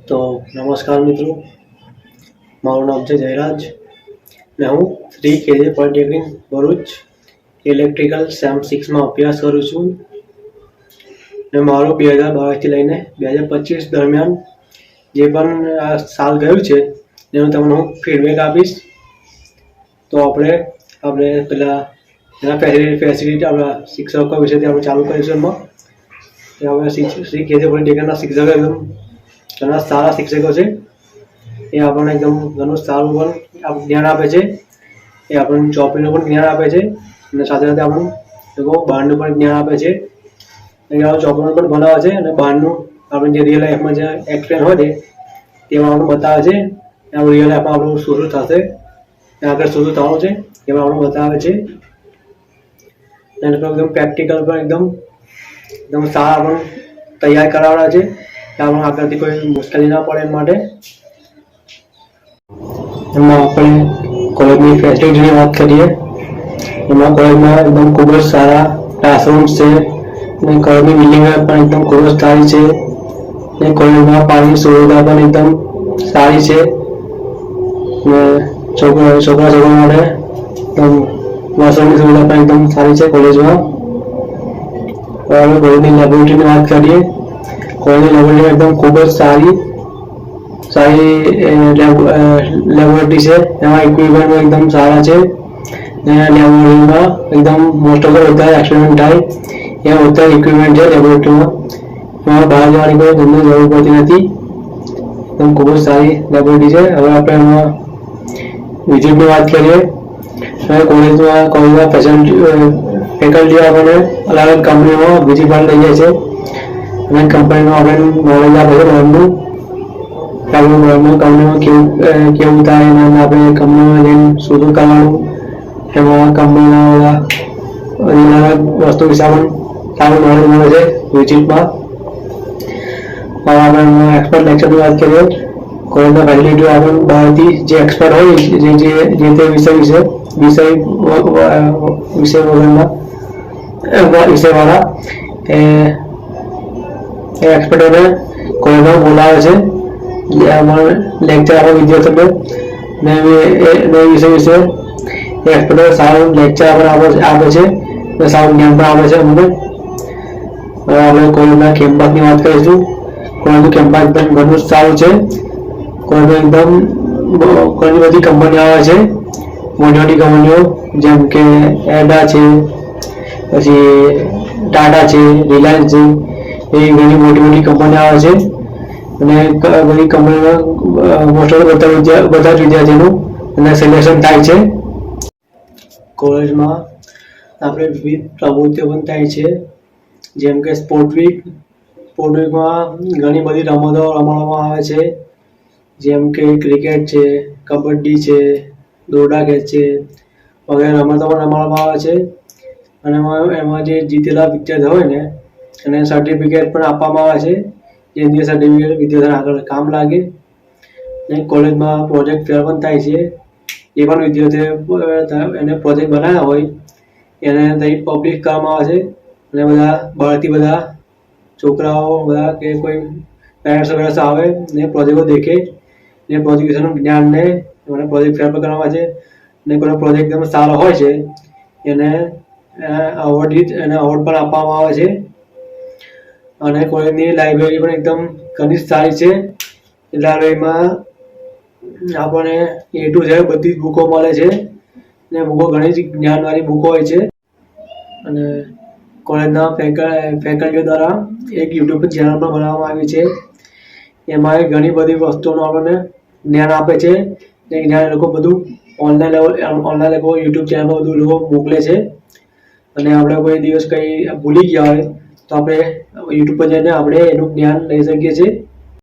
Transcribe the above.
તો નમસ્કાર મિત્રો, મારું નામ છે જયરાજ ને હું શ્રી કેજે પોલિટેકનિક ભરૂચ ઇલેક્ટ્રિકલ સેમ 6માં અભ્યાસ કરું છું ને મારું 2022થી લઈને 2025 દરમિયાન જે પણ આ સાલ ગયું છે એનું તમને હું ફીડબેક આપીશ. તો આપણે પહેલાં એના ફેસિલિટી આપણા શિક્ષકો વિશેથી આપણે ચાલુ કરીશું. એમાં આપણે શ્રી કેજે પોલિટેકનિકના શિક્ષકો એકદમ ઘણા સારા શિક્ષકો છે. એ આપણને એકદમ ઘણું સારું પણ જ્ઞાન આપે છે. એ આપણને ચોપડીનું પણ જ્ઞાન આપે છે અને સાથે સાથે આપણને લોકો બહારનું પણ જ્ઞાન આપે છે. ચોપડીનું પણ ભણાવે છે અને બહારનું આપણે જે રિયલ લાઈફમાં જે એક્સપ્લેન હોય છે તેમાં આપણને બતાવે છે. આપણે રિયલ લાઈફમાં આપણું શું થશે, આગળ શું થવાનું છે એમાં આપણને બતાવે છે. અને એકદમ પ્રેક્ટિકલ પણ એકદમ સારા પણ તૈયાર કરાવવાના છે. આપણે આગળથી કોઈ મુશ્કેલી ના પડે એ માટે. એમાં આપણે કોલેજની ફેસિલિટીની વાત કરીએ. એમાં કોલેજમાં એકદમ ખૂબ જ સારા ક્લાસરૂમ્સ છે અને કોલેજની બિલ્ડિંગ પણ એકદમ ખૂબ જ સારી છે અને કોલેજમાં પાણીની સુવિધા પણ એકદમ સારી છે અને છોકરા માટે એકદમ વોશરૂમની સુવિધા પણ એકદમ સારી છે કોલેજમાં. આપણે કોલેજની લેબોરેટરીની વાત કરીએ. કોલેજની લેબોરેટરી એકદમ ખૂબ જ સારી લેબોરેટરી છે. એમાં ઇક્વિપમેન્ટ એકદમ સારા છે અને લેબોરેટરીમાં એકદમ મોસ્ટ ઓફ બધા એક્સપેરિમેન્ટ થાય એવા બધા ઇક્વિપમેન્ટ છે લેબોરેટરીમાં. એમાં બહાર જવાની કોઈ તમને જરૂર પડતી નથી. એકદમ ખૂબ જ સારી લેબોરેટરી છે. હવે આપણે એમાં વિઝિટની વાત કરીએ. કોલેજમાં ફેકલ્ટીઓ આપણને અલગ અલગ કંપનીઓમાં વિઝિટ પણ લઈ જાય છે અને કંપનીનું આપણે નોલેજ આપે છે. કંપનીમાં કેવું થાય અને આપણે કંપનીમાં જઈને શું કરવાનું, એમાં કંપનીના બધા વસ્તુ વિશે આપણને સારું નોલેજ મળે છે વિઝિટમાં. આપણે એક્સપર્ટ લેક્ચરની વાત કરીએ. કોલેજના ફેકલ્ટીઓ આપણને બહારથી જે એક્સપર્ટ હોય જે તે વિષયવાળા એ એક્સપર્ટોને કોલેજમાં બોલાવે છે. લેક્ચર આપે વિદ્યાર્થીઓને ને વિષય વિશે એક્સપર્ટો સારું લેક્ચર આપે છે અને સારું જ્ઞાન પણ આપે છે અમને. આપણે કોલેજના કેમ્પસની વાત કરીશું. કોલેજનું કેમ્પસ એકદમ ઘણું સારું છે. કોલેજમાં એકદમ ઘણી બધી કંપનીઓ આવે છે, મોટી મોટી કંપનીઓ જેમ કે એડા છે, પછી ટાટા છે, રિલાયન્સ છે, એવી ઘણી મોટી મોટી કંપનીઓ આવે છે અને બધી કંપનીમાં મોસ્ટ ઓફ બધા જ વિદ્યાર્થીઓનું અને સિલેક્શન થાય છે. કોલેજમાં આપણે વિવિધ પ્રવૃત્તિઓ પણ થાય છે જેમ કે સ્પોર્ટ વીકમાં ઘણી બધી રમતો રમાડવામાં આવે છે જેમ કે ક્રિકેટ છે, કબડ્ડી છે, દોરડા ખેંચ છે વગેરે રમતો પણ રમાડવામાં આવે છે. અને એમાં જે જીતેલા વિદ્યાર્થીઓ હોય ને એને સર્ટિફિકેટ પણ આપવામાં આવે છે. જે સર્ટિફિકેટ વિદ્યાર્થીઓને આગળ કામ લાગે. અને કોલેજમાં પ્રોજેક્ટ ફેર પણ થાય છે. એ પણ વિદ્યાર્થીઓ એને પ્રોજેક્ટ બનાવ્યા હોય એને ત્યાં પબ્લિક કરવામાં આવે છે અને બધા બહારથી બધા છોકરાઓ બધા કે કોઈ પેરેન્ટ્સ આવે ને પ્રોજેક્ટો દેખે ને પ્રોજેક્ટ વિશેનું જ્ઞાન લે. એને પ્રોજેક્ટ ફેર પણ કરવામાં આવે છે અને કોઈ પ્રોજેક્ટ એકદમ સારો હોય છે એને અવોર્ડ પણ આપવામાં આવે છે. અને કોલેજની લાઇબ્રેરી પણ એકદમ ઘણી સારી છે. લાઇબ્રેરીમાં આપણને A to Z બધી જ બુકો મળે છે ને બુકો ઘણી જ જ્ઞાનવાળી બુકો હોય છે. અને કોલેજના ફેકલ્ટીઓ દ્વારા એક યુટ્યુબ ચેનલ પણ બનાવવામાં આવી છે. એમાં ઘણી બધી વસ્તુઓનું આપણને જ્ઞાન આપે છે. એ જ્ઞાન લોકો બધું ઓનલાઈન લોકો યુટ્યુબ ચેનલ પર બધું લોકો મોકલે છે. અને આપણે કોઈ દિવસ કંઈ ભૂલી ગયા હોય તો આપણે યુટ્યુબ પર જઈને આપણે એનું જ્ઞાન લઈ શકીએ છીએ.